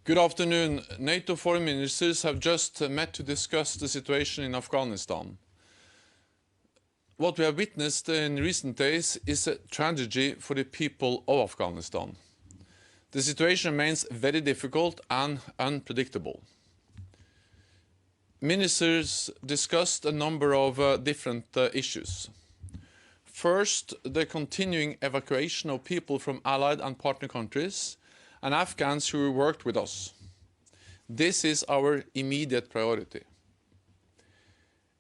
Good afternoon. NATO foreign ministers have just met to discuss the situation in Afghanistan. What we have witnessed in recent days is a tragedy for the people of Afghanistan. The situation remains very difficult and unpredictable. Ministers discussed a number of different issues. First, the continuing evacuation of people from allied and partner countries and Afghans who worked with us. This is our immediate priority.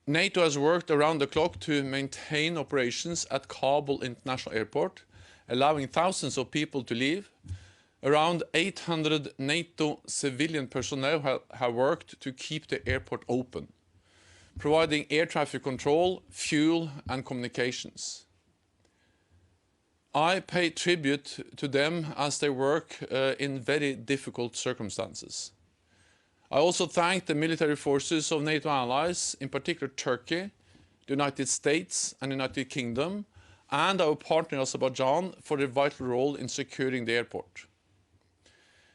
NATO has worked around the clock to maintain operations at Kabul International Airport, allowing thousands of people to leave. Around 800 NATO civilian personnel have worked to keep the airport open, providing air traffic control, fuel and communications. I pay tribute to them as they work in very difficult circumstances. I also thank the military forces of NATO allies, in particular Turkey, the United States and the United Kingdom, and our partner Azerbaijan for their vital role in securing the airport.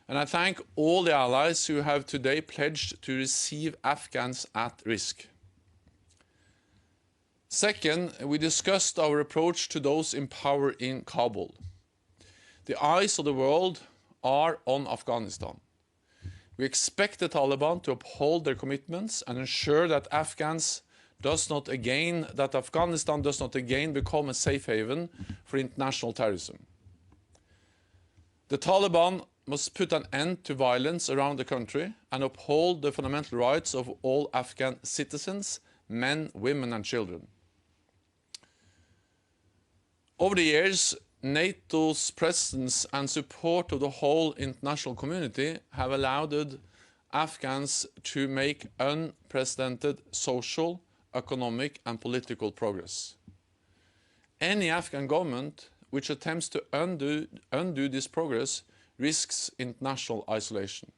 And I thank all the allies who have today pledged to receive Afghans at risk. Second, we discussed our approach to those in power in Kabul. The eyes of the world are on Afghanistan. We expect the Taliban to uphold their commitments and ensure that Afghanistan does not again become a safe haven for international terrorism. The Taliban must put an end to violence around the country and uphold the fundamental rights of all Afghan citizens, men, women and children. Over the years, NATO's presence and support of the whole international community have allowed Afghans to make unprecedented social, economic and political progress. Any Afghan government which attempts to undo this progress risks international isolation.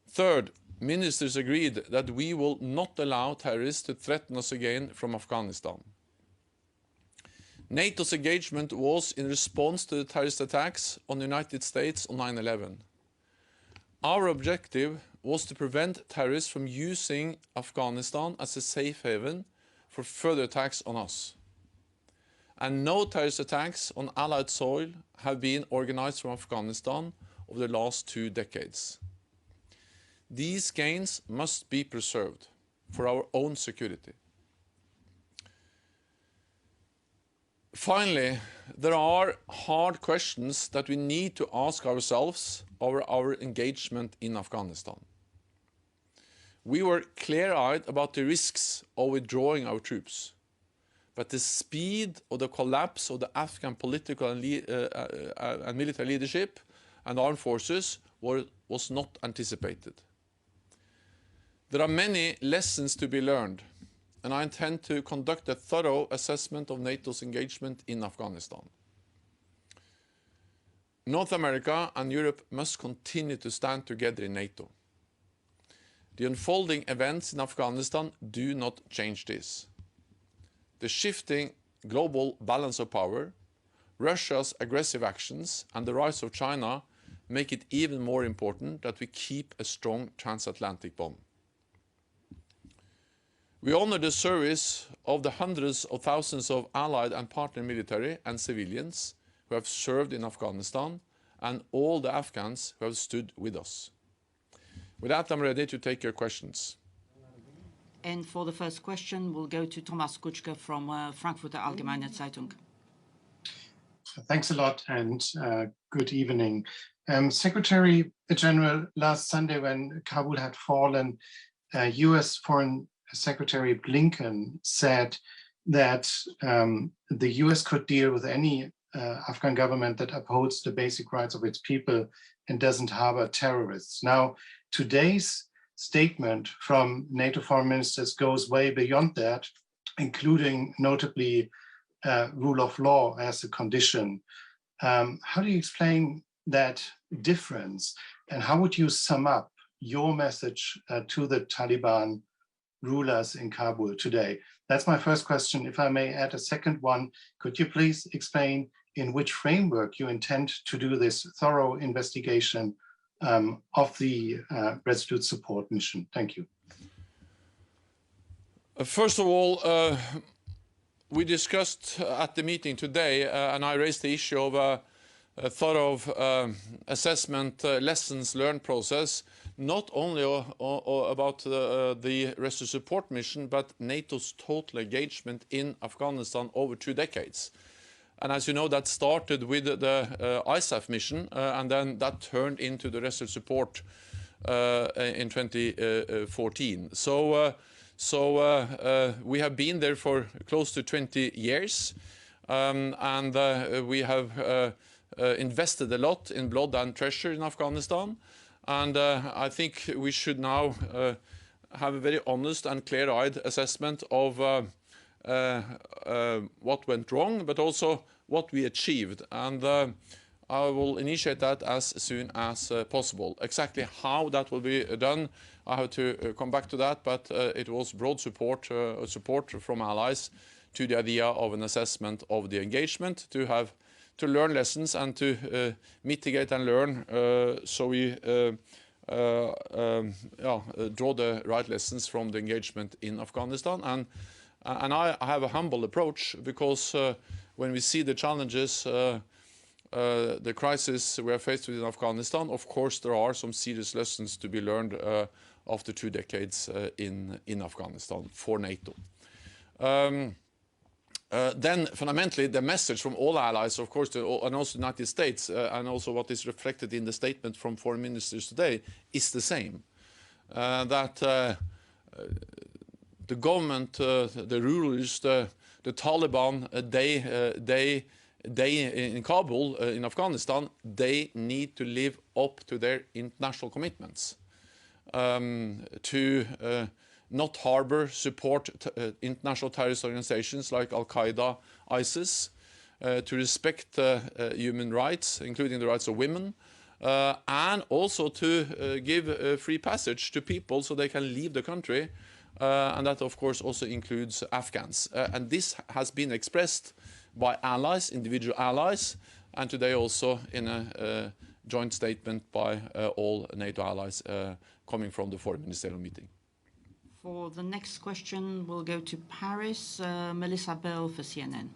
Third, ministers agreed that we will not allow terrorists to threaten us again from Afghanistan. NATO's engagement was in response to the terrorist attacks on the United States on 9/11. Our objective was to prevent terrorists from using Afghanistan as a safe haven for further attacks on us. And no terrorist attacks on Allied soil have been organized from Afghanistan over the last 2 decades. These gains must be preserved for our own security. Finally, there are hard questions that we need to ask ourselves over our engagement in Afghanistan. We were clear-eyed about the risks of withdrawing our troops, but the speed of the collapse of the Afghan political and military leadership and armed forces was not anticipated. There are many lessons to be learned, and I intend to conduct a thorough assessment of NATO's engagement in Afghanistan. North America and Europe must continue to stand together in NATO. The unfolding events in Afghanistan do not change this. The shifting global balance of power, Russia's aggressive actions and the rise of China make it even more important that we keep a strong transatlantic bond. We honor the service of the hundreds of thousands of allied and partner military and civilians who have served in Afghanistan and all the Afghans who have stood with us. With that, I'm ready to take your questions. And for the first question, we'll go to Thomas Kutschke from Frankfurter Allgemeine Zeitung. Thanks a lot and good evening. Secretary General, last Sunday when Kabul had fallen, US Foreign Secretary Blinken said that the US could deal with any Afghan government that upholds the basic rights of its people and doesn't harbor terrorists. Now, today's statement from NATO foreign ministers goes way beyond that, including notably rule of law as a condition. How do you explain that difference? And how would you sum up your message to the Taliban rulers in Kabul today? That's my first question. If I may add a second one, could you please explain in which framework you intend to do this thorough investigation of the Resolute Support Mission? Thank you. First of all, we discussed at the meeting today, and I raised the issue of a thorough assessment, lessons learned process, not only about the Resolute Support Mission, but NATO's total engagement in Afghanistan over 2 decades. And as you know, that started with the ISAF mission, and then that turned into the Resolute Support in 2014. So we have been there for close to 20 years, and we have invested a lot in blood and treasure in Afghanistan. And I think we should now have a very honest and clear-eyed assessment of what went wrong, but also what we achieved. And I will initiate that as soon as possible. Exactly how that will be done, I have to come back to that, but it was broad support from allies to the idea of an assessment of the engagement, to learn lessons and to mitigate and learn, so we draw the right lessons from the engagement in Afghanistan. And I have a humble approach, because when we see the challenges, the crisis we are faced with in Afghanistan, of course there are some serious lessons to be learned after 2 decades in Afghanistan for NATO. Then fundamentally the message from all allies, of course, and also the United States, and also what is reflected in the statement from foreign ministers today, is the same. That the government, the rulers, the Taliban, they in Kabul, in Afghanistan, they need to live up to their international commitments, to not harbor, support international terrorist organizations like Al-Qaeda, ISIS, to respect human rights, including the rights of women, and also to give free passage to people so they can leave the country, and that of course also includes Afghans. And this has been expressed by allies, individual allies, and today also in a joint statement by all NATO allies coming from the foreign ministerial meeting. For the next question, we'll go to Paris. Melissa Bell for CNN.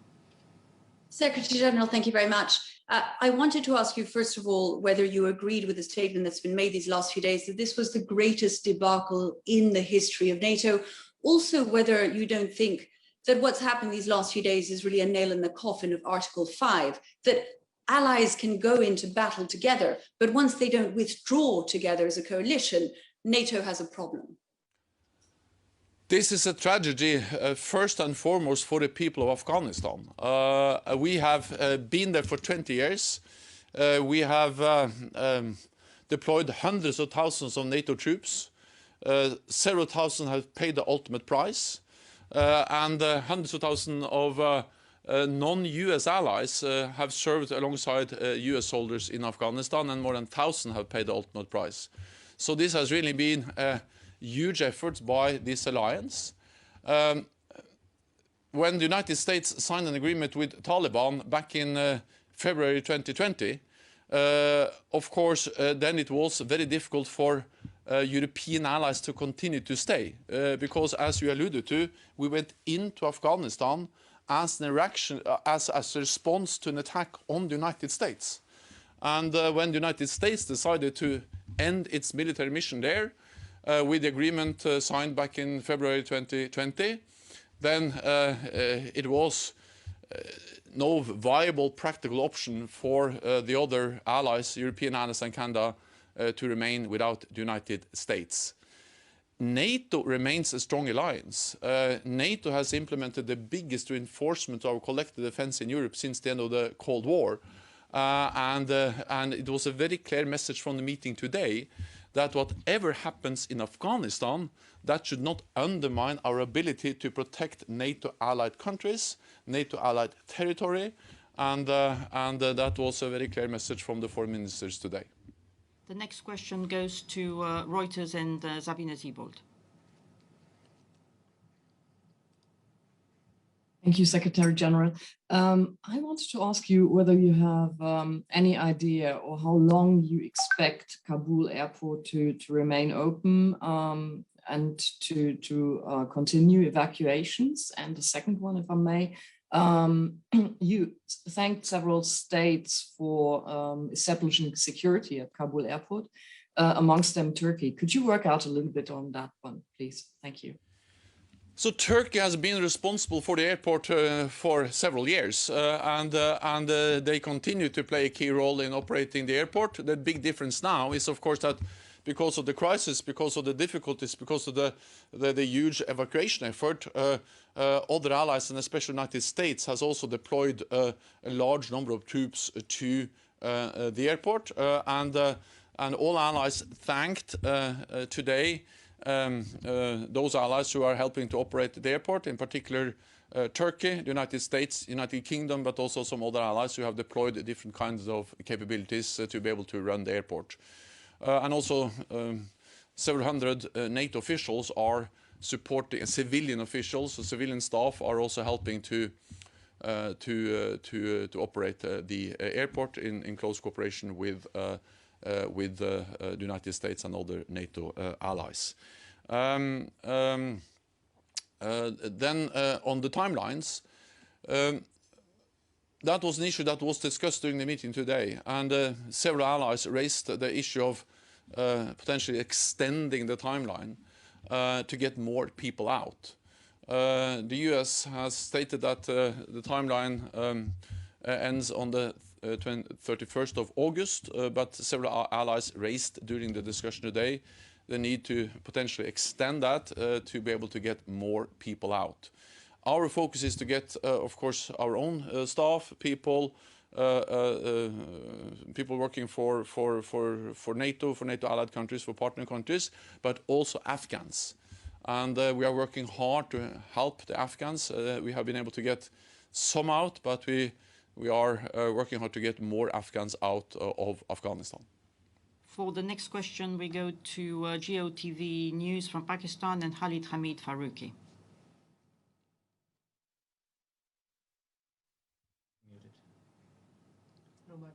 Secretary General, thank you very much. I wanted to ask you, first of all, whether you agreed with the statement that's been made these last few days that this was the greatest debacle in the history of NATO. Also, whether you don't think that what's happened these last few days is really a nail in the coffin of Article 5, that allies can go into battle together, but once they don't withdraw together as a coalition, NATO has a problem. This is a tragedy, first and foremost, for the people of Afghanistan. We have been there for 20 years. We have deployed hundreds of thousands of NATO troops. Several thousand have paid the ultimate price. And hundreds of thousands of non-US allies have served alongside US soldiers in Afghanistan, and more than 1,000 have paid the ultimate price. So this has really been huge efforts by this alliance. When the United States signed an agreement with Taliban back in February 2020, of course, then it was very difficult for European allies to continue to stay, because, as you alluded to, we went into Afghanistan as an reaction, as a response to an attack on the United States. And when the United States decided to end its military mission there, with the agreement signed back in February 2020, then it was no viable practical option for the other allies, European allies and Canada, to remain without the United States. NATO remains a strong alliance. NATO has implemented the biggest reinforcement of our collective defense in Europe since the end of the Cold War. And it was a very clear message from the meeting today that whatever happens in Afghanistan, that should not undermine our ability to protect NATO-allied countries, NATO-allied territory, and that was a very clear message from the foreign ministers today. The next question goes to Reuters and Sabine Siebold. Thank you, Secretary General. I wanted to ask you whether you have any idea or how long you expect Kabul airport to remain open and to continue evacuations. And the second one, if I may, you thanked several states for establishing security at Kabul airport, amongst them Turkey. Could you work out a little bit on that one, please? Thank you. So Turkey has been responsible for the airport for several years, and they continue to play a key role in operating the airport. The big difference now is, of course, that because of the crisis, because of the difficulties, because of the huge evacuation effort, other allies, and especially the United States, has also deployed a large number of troops to the airport, and all allies thanked today those allies who are helping to operate the airport, in particular Turkey, the United States, United Kingdom, but also some other allies who have deployed different kinds of capabilities to be able to run the airport. And also several hundred NATO officials are supporting, civilian officials, civilian staff are also helping to operate the airport in close cooperation with the United States and other NATO allies. Then on the timelines, that was an issue that was discussed during the meeting today, and several allies raised the issue of potentially extending the timeline to get more people out. The US has stated that the timeline ends on the 31st of August, but several allies raised during the discussion today the need to potentially extend that to be able to get more people out. Our focus is to get, of course, our own staff, people working for NATO, allied countries, for partner countries, but also Afghans. And we are working hard to help the Afghans. We have been able to get some out, but we are working hard to get more Afghans out of Afghanistan. For the next question, we go to GOTV News from Pakistan and Khalid Hamid Faruqi. No microphone.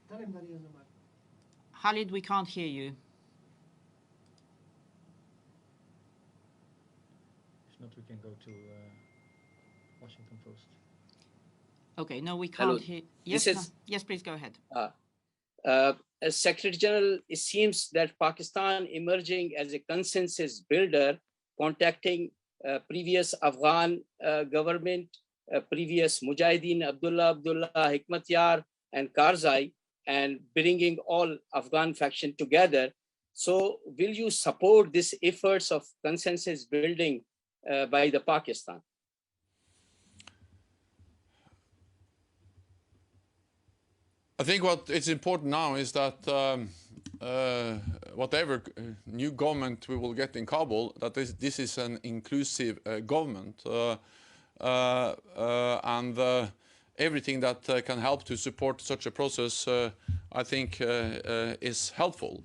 Tell him that he has a microphone. Khalid, we can't hear you. If not, we can go to Washington Post. Okay, no, we can't hear. Yes, yes, please go ahead. As Secretary General, it seems that Pakistan emerging as a consensus builder, contacting previous Afghan government, previous Mujahideen, Abdullah, Hikmatyar, and Karzai, and bringing all Afghan faction together. So will you support these efforts of consensus building by the Pakistan? I think what is important now is that whatever new government we will get in Kabul, that this is an inclusive government, and everything that can help to support such a process, I think, is helpful.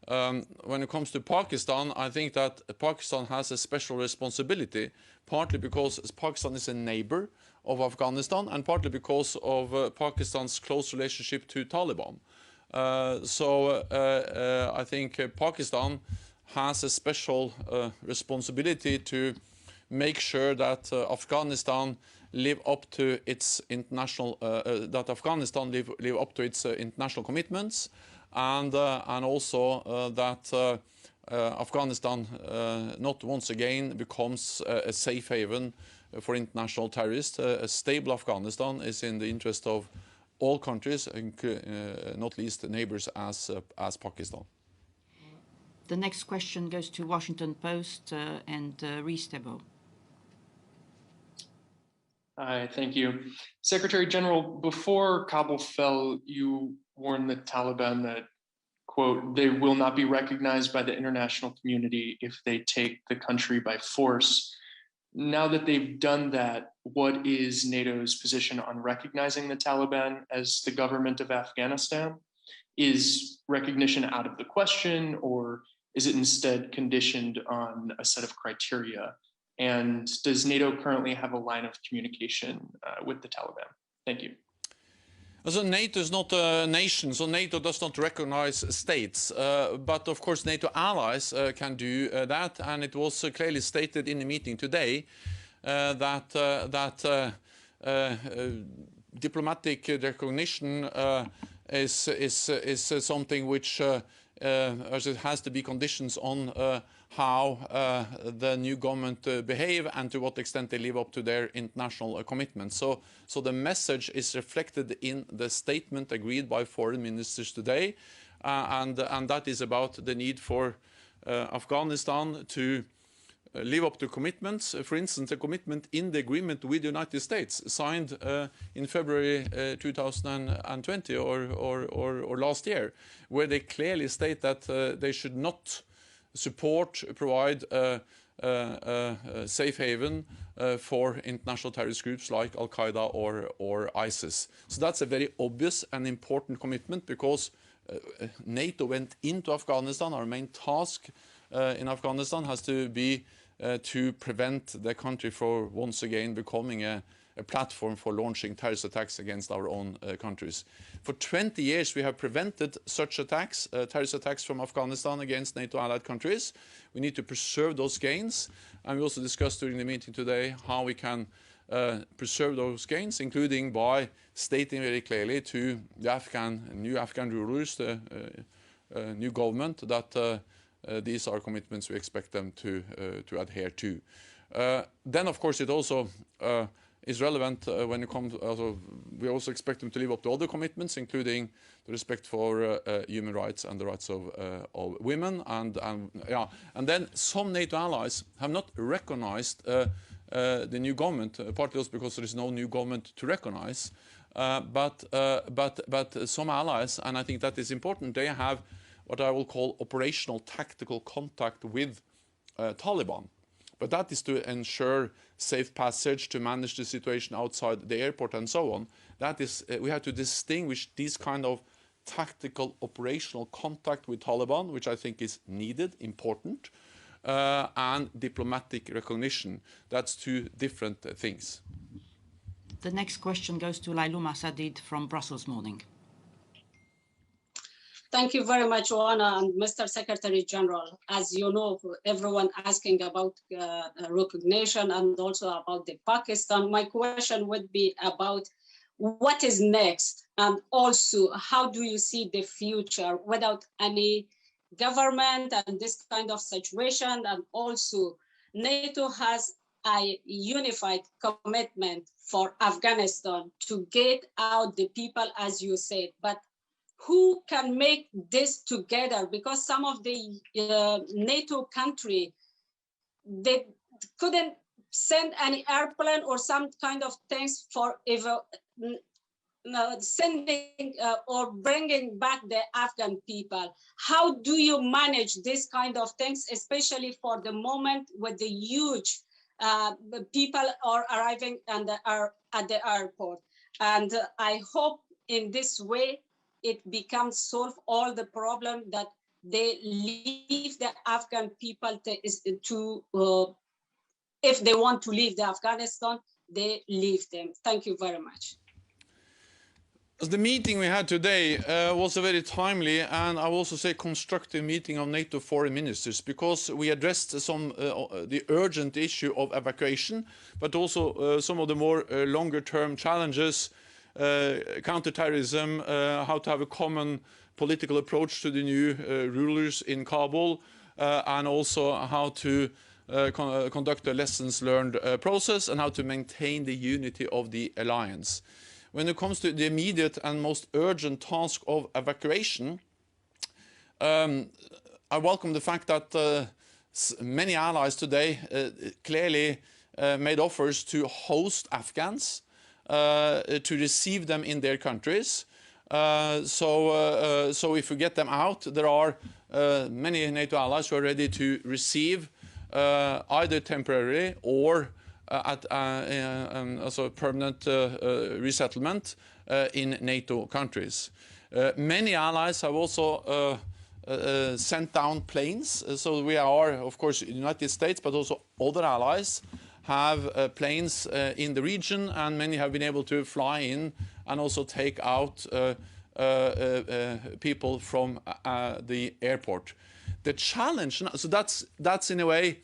When it comes to Pakistan, I think that Pakistan has a special responsibility, partly because Pakistan is a neighbor of Afghanistan, and partly because of Pakistan's close relationship to Taliban. So I think Pakistan has a special responsibility to make sure that Afghanistan live up to its international international commitments, and also that Afghanistan not once again becomes a safe haven for international terrorists. A stable Afghanistan is in the interest of all countries, not least neighbors as Pakistan. The next question goes to Washington Post and Reese Tebo. Hi, thank you. Secretary General, before Kabul fell, you warned the Taliban that, quote, they will not be recognized by the international community if they take the country by force. Now that they've done that, what is NATO's position on recognizing the Taliban as the government of Afghanistan? Is recognition out of the question, or is it instead conditioned on a set of criteria? And does NATO currently have a line of communication with the Taliban? Thank you. So NATO is not a nation, so NATO does not recognize states. But of course, NATO allies can do that, and it was clearly stated in the meeting today that diplomatic recognition is something which it has to be conditions on how the new government behave and to what extent they live up to their international commitments. So the message is reflected in the statement agreed by foreign ministers today, and that is about the need for Afghanistan to live up to commitments. For instance, a commitment in the agreement with the United States signed in February 2020 or last year, where they clearly state that they should not provide safe haven for international terrorist groups like Al-Qaeda or ISIS. So that's a very obvious and important commitment, because NATO went into Afghanistan. Our main task in Afghanistan has to be to prevent the country from once again becoming a platform for launching terrorist attacks against our own countries. For 20 years we have prevented such attacks, terrorist attacks from Afghanistan against NATO allied countries. We need to preserve those gains, and we also discussed during the meeting today how we can preserve those gains, including by stating very clearly to the new Afghan rulers, the new government, that these are commitments we expect them to adhere to. Then, of course, it also is relevant when it comes. We also expect them to live up to other commitments, including the respect for human rights and the rights of women. And then some NATO allies have not recognized the new government, partly also because there is no new government to recognize. But some allies, and I think that is important, they have what I will call operational tactical contact with Taliban. But that is to ensure safe passage, to manage the situation outside the airport and so on. That is, we have to distinguish these kind of tactical operational contact with Taliban, which I think is needed, important, and diplomatic recognition. That's two different things. The next question goes to Lailuma Sadid from Brussels Morning. Thank you very much, Oana and Mr. Secretary General. As you know, everyone asking about recognition and also about the Pakistan. My question would be about what is next, and also how do you see the future without any government and this kind of situation? And also NATO has a unified commitment for Afghanistan to get out the people, as you said, but who can make this together? Because some of the NATO country, they couldn't send any airplane or some kind of things for sending or bringing back the Afghan people. How do you manage this kind of things, especially for the moment with the huge people are arriving and are at the airport? And I hope in this way, it becomes solve all the problem that they leave the Afghan people if they want to leave the Afghanistan, they leave them. Thank you very much. The meeting we had today was a very timely and I will also say constructive meeting of NATO foreign ministers, because we addressed the urgent issue of evacuation, but also some of the more longer-term challenges. Counterterrorism, how to have a common political approach to the new rulers in Kabul, and also how to conduct a lessons learned process and how to maintain the unity of the alliance. When it comes to the immediate and most urgent task of evacuation, I welcome the fact that many allies today clearly made offers to host Afghans, to receive them in their countries. So if we get them out, there are many NATO allies who are ready to receive either temporarily or as a permanent resettlement in NATO countries. Many allies have also sent down planes. So we are, of course, United States, but also other allies have planes in the region, and many have been able to fly in and also take out people from the airport. The challenge, so that's in a way,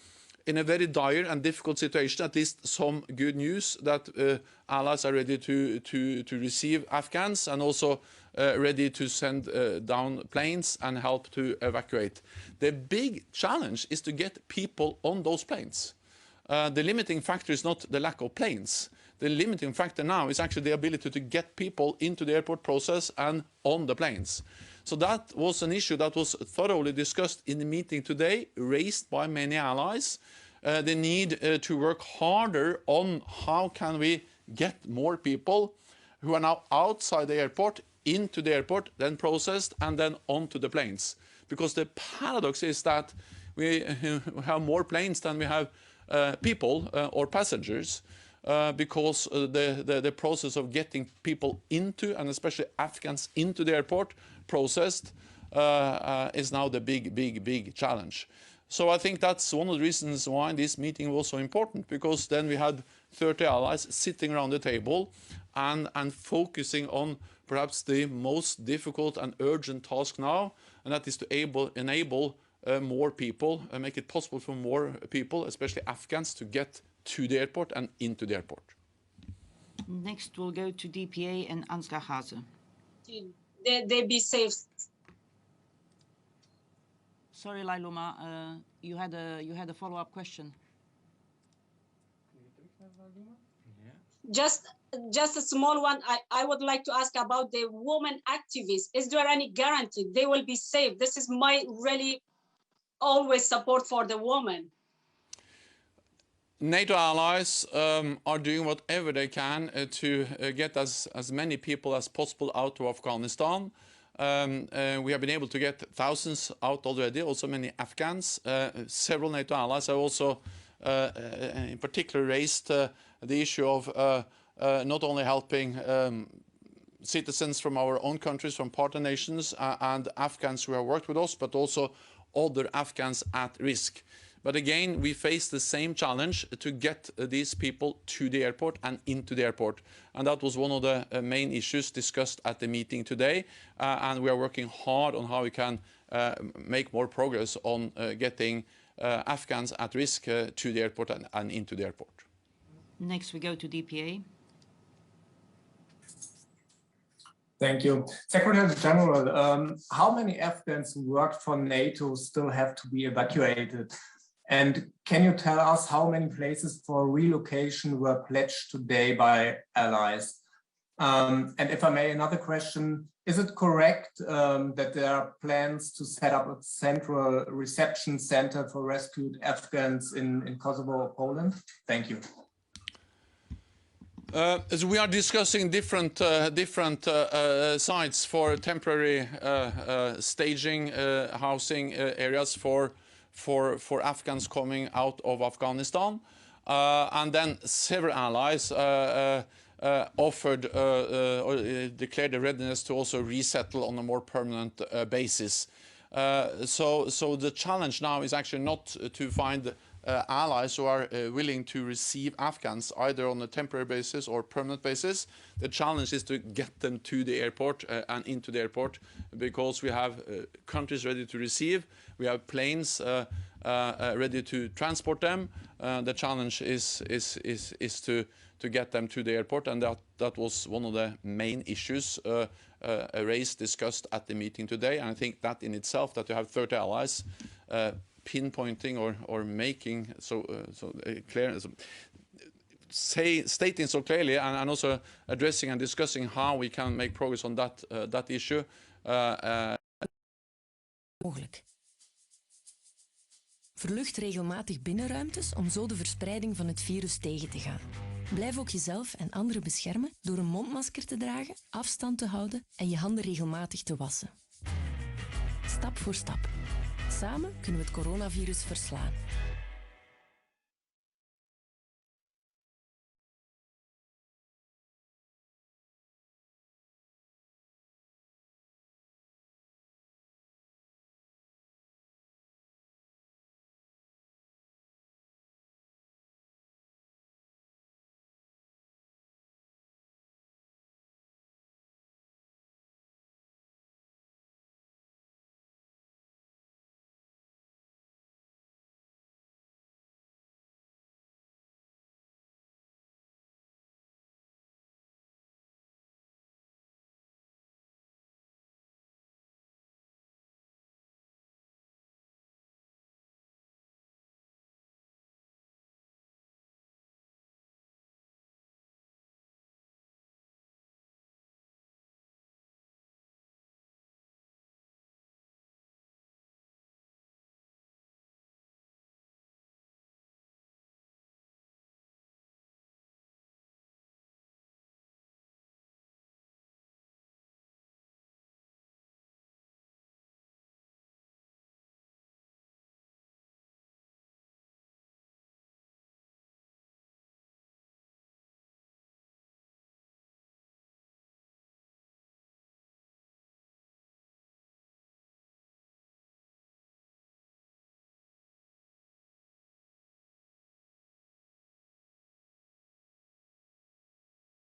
in a very dire and difficult situation, at least some good news that allies are ready to receive Afghans and also ready to send down planes and help to evacuate. The big challenge is to get people on those planes. The limiting factor is not the lack of planes. The limiting factor now is actually the ability to get people into the airport process and on the planes. So that was an issue that was thoroughly discussed in the meeting today, raised by many allies. The need to work harder on how can we get more people who are now outside the airport into the airport, then processed, and then onto the planes. Because the paradox is that we have more planes than we have people or passengers, because the process of getting people into, and especially Afghans into the airport, processed, is now the big challenge. So I think that's one of the reasons why this meeting was so important, because then we had 30 allies sitting around the table and focusing on perhaps the most difficult and urgent task now, and that is to enable more people, make it possible for more people, especially Afghans, to get to the airport and into the airport. Next, we'll go to DPA and Ansgar Hase. They be safe. Sorry, Lailuma, you had a follow-up question. Just a small one. I would like to ask about the women activists. Is there any guarantee they will be safe? This is my really always support for the women. NATO allies are doing whatever they can to get as many people as possible out of Afghanistan. We have been able to get thousands out already, also many Afghans. Several NATO allies have also in particular raised the issue of not only helping citizens from our own countries, from partner nations, and Afghans who have worked with us, but also other Afghans at risk. But again, we face the same challenge to get these people to the airport and into the airport. And that was one of the main issues discussed at the meeting today. And we are working hard on how we can make more progress on getting Afghans at risk to the airport and into the airport. Next, we go to DPA. Thank you. Secretary General, how many Afghans who worked for NATO still have to be evacuated? And can you tell us how many places for relocation were pledged today by allies? And if I may, another question, is it correct that there are plans to set up a central reception center for rescued Afghans in Kosovo or Poland? Thank you. As we are discussing different sites for temporary staging, housing areas for Afghans coming out of Afghanistan, and then several allies offered or declared a readiness to also resettle on a more permanent basis. So the challenge now is actually not to find allies who are willing to receive Afghans either on a temporary basis or permanent basis. The challenge is to get them to the airport and into the airport, because we have countries ready to receive, we have planes ready to transport them. The challenge is to get them to the airport, and that was one of the main issues raised, discussed at the meeting today. And I think that in itself, that you have 30 allies pinpointing or making so clear, stating so clearly, and also addressing and discussing how we can make progress on that issue. Mogelijk. Verlucht regelmatig binnenruimtes om zo de verspreiding van het virus tegen te gaan. Blijf ook jezelf en anderen beschermen door een mondmasker te dragen, afstand te houden en je handen regelmatig te wassen. Stap voor stap. Samen kunnen we het coronavirus verslaan.